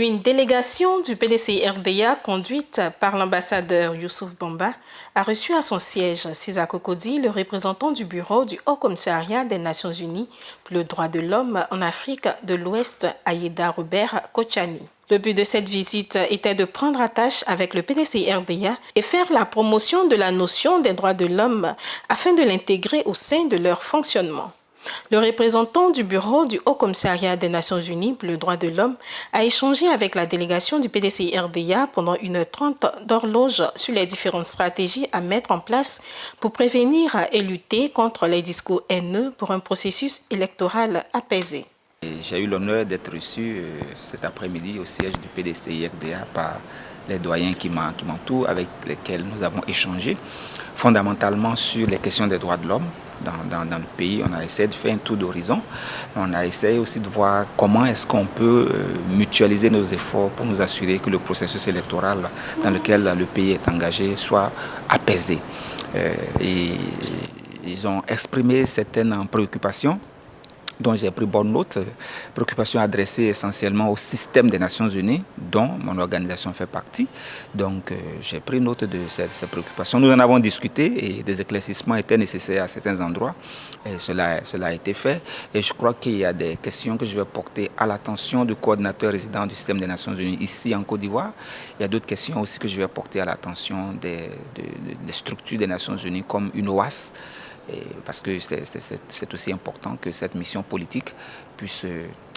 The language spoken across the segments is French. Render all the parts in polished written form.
Une délégation du PDCI-RDA conduite par l'ambassadeur Youssouf Bamba a reçu à son siège César Cocody, le représentant du bureau du Haut-Commissariat des Nations Unies pour le droit de l'homme en Afrique de l'Ouest, Aïda Robert Kochani. Le but de cette visite était de prendre attache avec le PDCI-RDA et faire la promotion de la notion des droits de l'homme afin de l'intégrer au sein de leur fonctionnement. Le représentant du bureau du Haut-Commissariat des Nations Unies pour le droit de l'homme a échangé avec la délégation du PDCI-RDA pendant 1h30 d'horloge sur les différentes stratégies à mettre en place pour prévenir et lutter contre les discours haineux pour un processus électoral apaisé. J'ai eu l'honneur d'être reçu cet après-midi au siège du PDCI-RDA par les doyens qui m'entourent, avec lesquels nous avons échangé fondamentalement sur les questions des droits de l'homme. Dans le pays, on a essayé de faire un tour d'horizon. On a essayé aussi de voir comment est-ce qu'on peut mutualiser nos efforts pour nous assurer que le processus électoral dans lequel le pays est engagé soit apaisé. Et ils ont exprimé certaines préoccupations dont j'ai pris bonne note, préoccupations adressées essentiellement au système des Nations Unies, dont mon organisation fait partie. Donc j'ai pris note de ces préoccupations. Nous en avons discuté et des éclaircissements étaient nécessaires à certains endroits. Et cela a été fait. Et je crois qu'il y a des questions que je vais porter à l'attention du coordinateur résident du système des Nations Unies ici en Côte d'Ivoire. Il y a d'autres questions aussi que je vais porter à l'attention des structures des Nations Unies comme UNOAS. Parce que c'est aussi important que cette mission politique puisse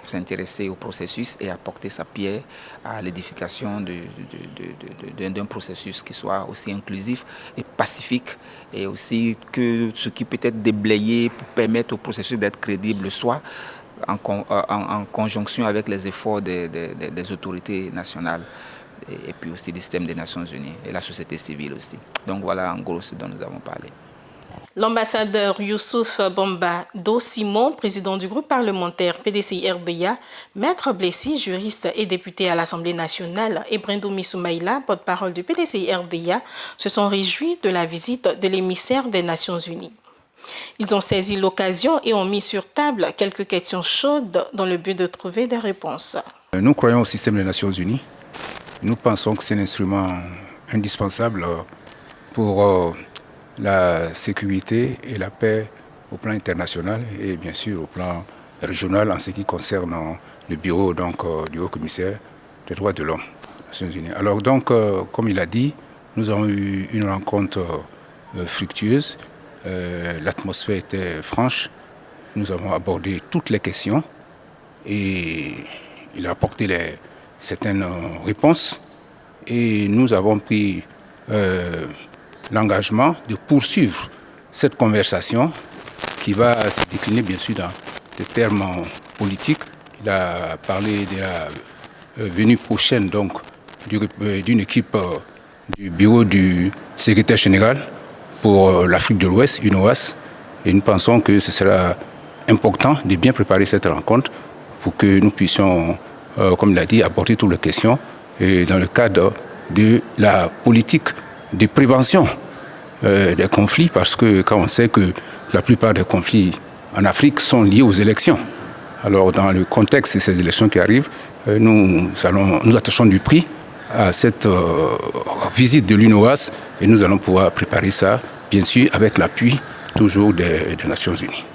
s'intéresser au processus et apporter sa pierre à l'édification d'un processus qui soit aussi inclusif et pacifique, et aussi que ce qui peut être déblayé pour permettre au processus d'être crédible soit en conjonction avec les efforts des autorités nationales et puis aussi du système des Nations Unies et la société civile aussi. Donc voilà en gros ce dont nous avons parlé. L'ambassadeur Youssouf Bamba Do Simon, président du groupe parlementaire PDCI-RDA, Maître Blessi, juriste et député à l'Assemblée nationale, et Brendoumi Soumaïla, porte-parole du PDCI-RDA, se sont réjouis de la visite de l'émissaire des Nations Unies. Ils ont saisi l'occasion et ont mis sur table quelques questions chaudes dans le but de trouver des réponses. Nous croyons au système des Nations Unies. Nous pensons que c'est un instrument indispensable pour la sécurité et la paix au plan international et bien sûr au plan régional en ce qui concerne le bureau du Haut-Commissaire des droits de l'homme des Nations Unies. Alors donc, comme il a dit, nous avons eu une rencontre fructueuse, l'atmosphère était franche, nous avons abordé toutes les questions et il a apporté certaines réponses et nous avons pris l'engagement de poursuivre cette conversation qui va se décliner bien sûr dans des termes politiques. Il a parlé de la venue prochaine donc d'une équipe du bureau du secrétaire général pour l'Afrique de l'Ouest, UNOAS, et nous pensons que ce sera important de bien préparer cette rencontre pour que nous puissions, comme il a dit, aborder toutes les questions et dans le cadre de la politique de prévention des conflits, parce que quand on sait que la plupart des conflits en Afrique sont liés aux élections. Alors dans le contexte de ces élections qui arrivent, nous attachons du prix à cette visite de l'UNOAS et nous allons pouvoir préparer ça, bien sûr, avec l'appui toujours des Nations Unies.